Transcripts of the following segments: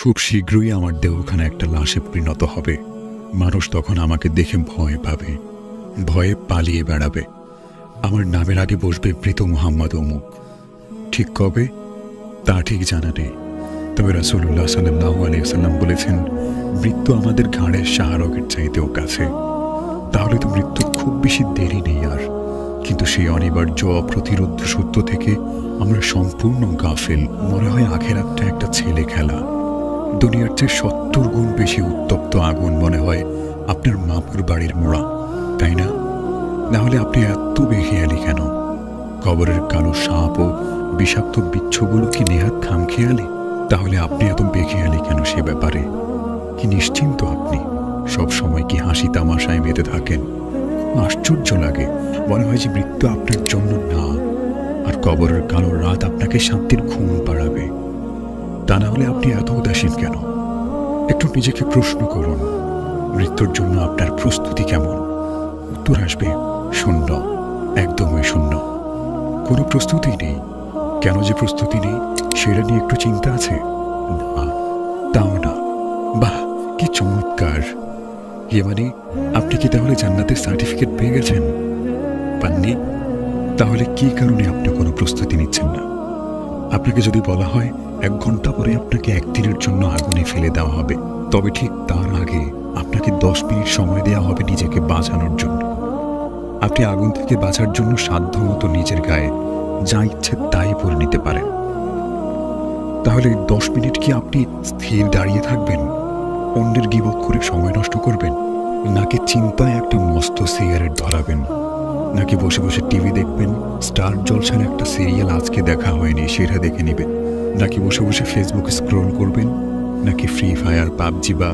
খুব শীঘ্রই আমার দেহখানা একটা লাশে পরিণত হবে। মানুষ তখন আমাকে দেখে ভয় পাবে, ভয়ে পালিয়ে বেড়াবে। আমার নামের আগে বসবে মৃত মুহাম্মদ অমুক। ঠিক কবে তা ঠিক জানা নেই, তবে রাসূলুল্লাহ সাল্লাল্লাহু আলাইহি ওয়াসাল্লাম বলেছেন, মৃত্যু আমাদের ঘাড়ের শাহরগের চাইতেও কাছে। তাহলে তো মৃত্যুর খুব বেশি দেরি নেই আর। কিন্তু সেই অনিবার্য অপ্রতিরোধ্য সত্য থেকে আমরা সম্পূর্ণ গাফেল। মনে হয় আখেরাতটা একটা ছেলে খেলা। দুনিয়ার চেয়ে ৭০ গুণ বেশি উত্তপ্ত আগুন মনে হয় আপনার মাপুর বাড়ির মোড়া, তাই না? না হলে আপনি এত বেখেয়ালি কেন? কবরের কালো সাপ ও বিষাক্ত বিচ্ছগুলো কি নেহাত খামখেয়ালি? তাহলে আপনি এত বেখেয়ালি কেন সে ব্যাপারে? কি নিশ্চিন্ত আপনি? সব সময় কি হাসি তামাশায় মেতে থাকেন? আশ্চর্য লাগে, মনে হয় যে মৃত্যু আপনার জন্য না, আর কবরের কালো রাত আপনাকে শান্তির ঘুম পাড়াবে। তা না হলে আপনি এত উদাসীন কেন? একটু নিজেকে প্রশ্ন করুন, মৃত্যুর জন্য আপনার প্রস্তুতি কেমন? উত্তর আসবে শূন্য, একদমই শূন্য। কোনো প্রস্তুতি নেই। কেন যে প্রস্তুতি নেই সেটা নিয়ে একটু চিন্তা আছে? না, তাও না। বাহ, কি চমৎকার! মানে আপনি কি তাহলে জান্নাতের সার্টিফিকেট পেয়ে গেছেন? পাননি? তাহলে কি কারণে আপনি কোনো প্রস্তুতি নিচ্ছেন না? আপনাকে যদি বলা হয় ১ ঘন্টা পরে আপনাকে ১ দিনের জন্য আগুনে ফেলে দেওয়া হবে, তবে ঠিক তার আগে আপনাকে ১০ মিনিট সময় দেওয়া হবে নিজেকে বাঁচানোর জন্য। আপনি আগুন থেকে বাঁচার জন্য সাধ্যমতো নিজের গায়ে যা ইচ্ছে তাই পরে নিতে পারেন। তাহলে ১০ মিনিট কি আপনি স্থির দাঁড়িয়ে থাকবেন? অন্যের গীবত করে সময় নষ্ট করবেন? নাকি চিন্তায় একটা মস্ত সিগারেট ধরাবেন? নাকি বসে বসে টিভি দেখবেন, স্টার জলসার একটা সিরিয়াল আজকে দেখা হয়নি সেটা দেখে নেবেন? নাকি বসে বসে ফেসবুক স্ক্রল করবেন? নাকি ফ্রি ফায়ার, পাবজি বা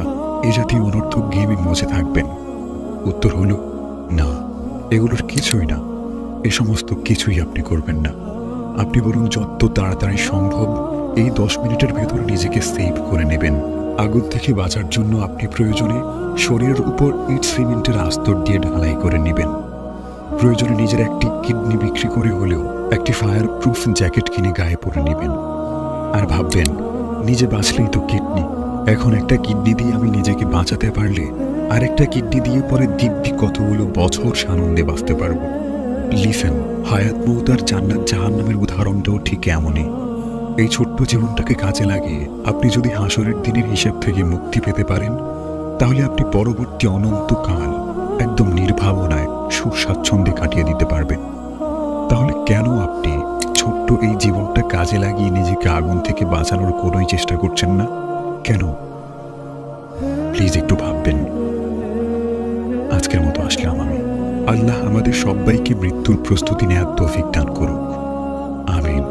এ জাতীয় অনর্থক গেমে মজে থাকবেন? উত্তর হলো না, এগুলোর কিছুই না। এ সমস্ত কিছুই আপনি করবেন না। আপনি বরং যত তাড়াতাড়ি সম্ভব এই ১০ মিনিটের ভেতর নিজেকে সেভ করে নেবেন। আগুন থেকে বাঁচার জন্য আপনি প্রয়োজনে শরীরের উপর ইট সিমেন্টের আস্তর দিয়ে ঢালাই করে নেবেন। প্রয়োজনে নিজের একটি কিডনি বিক্রি করে হলেও একটি ফায়ার প্রুফ জ্যাকেট কিনে গায়ে পরে নেবেন। আর ভাববেন, নিজে বাঁচলেই তো কিডনি, এখন একটা কিডনি দিয়ে আমি নিজেকে বাঁচাতে পারলে আর একটা কিডনি দিয়ে পরে দিব্যি কতগুলো বছর সানন্দে বাঁচতে পারবো। লিসেন, হায়াত মউত আর জান্নাত জাহান্নামের উদাহরণটাও ঠিক এমনই। এই ছোট্ট জীবনটাকে কাজে লাগিয়ে আপনি যদি হাসরের দিনের হিসাব থেকে মুক্তি পেতে পারেন, তাহলে আপনি পরবর্তী অনন্তকাল একদম নির্ভাবনায় সুস্বাচ্ছন্দ্যে কাটিয়ে দিতে পারবেন। তাহলে কেন আপনি ছোট্ট এই জীবনটা কাজে লাগিয়ে নিজেকে আগুন থেকে বাঁচানোর কোনোই চেষ্টা করছেন না? কেন? প্লিজ একটু ভাববেন। আজকের মতো আসলাম আমি। আল্লাহ আমাদের সবাইকে মৃত্যুর প্রস্তুতি নেওয়ার তৌফিক দান করুক। আমিন।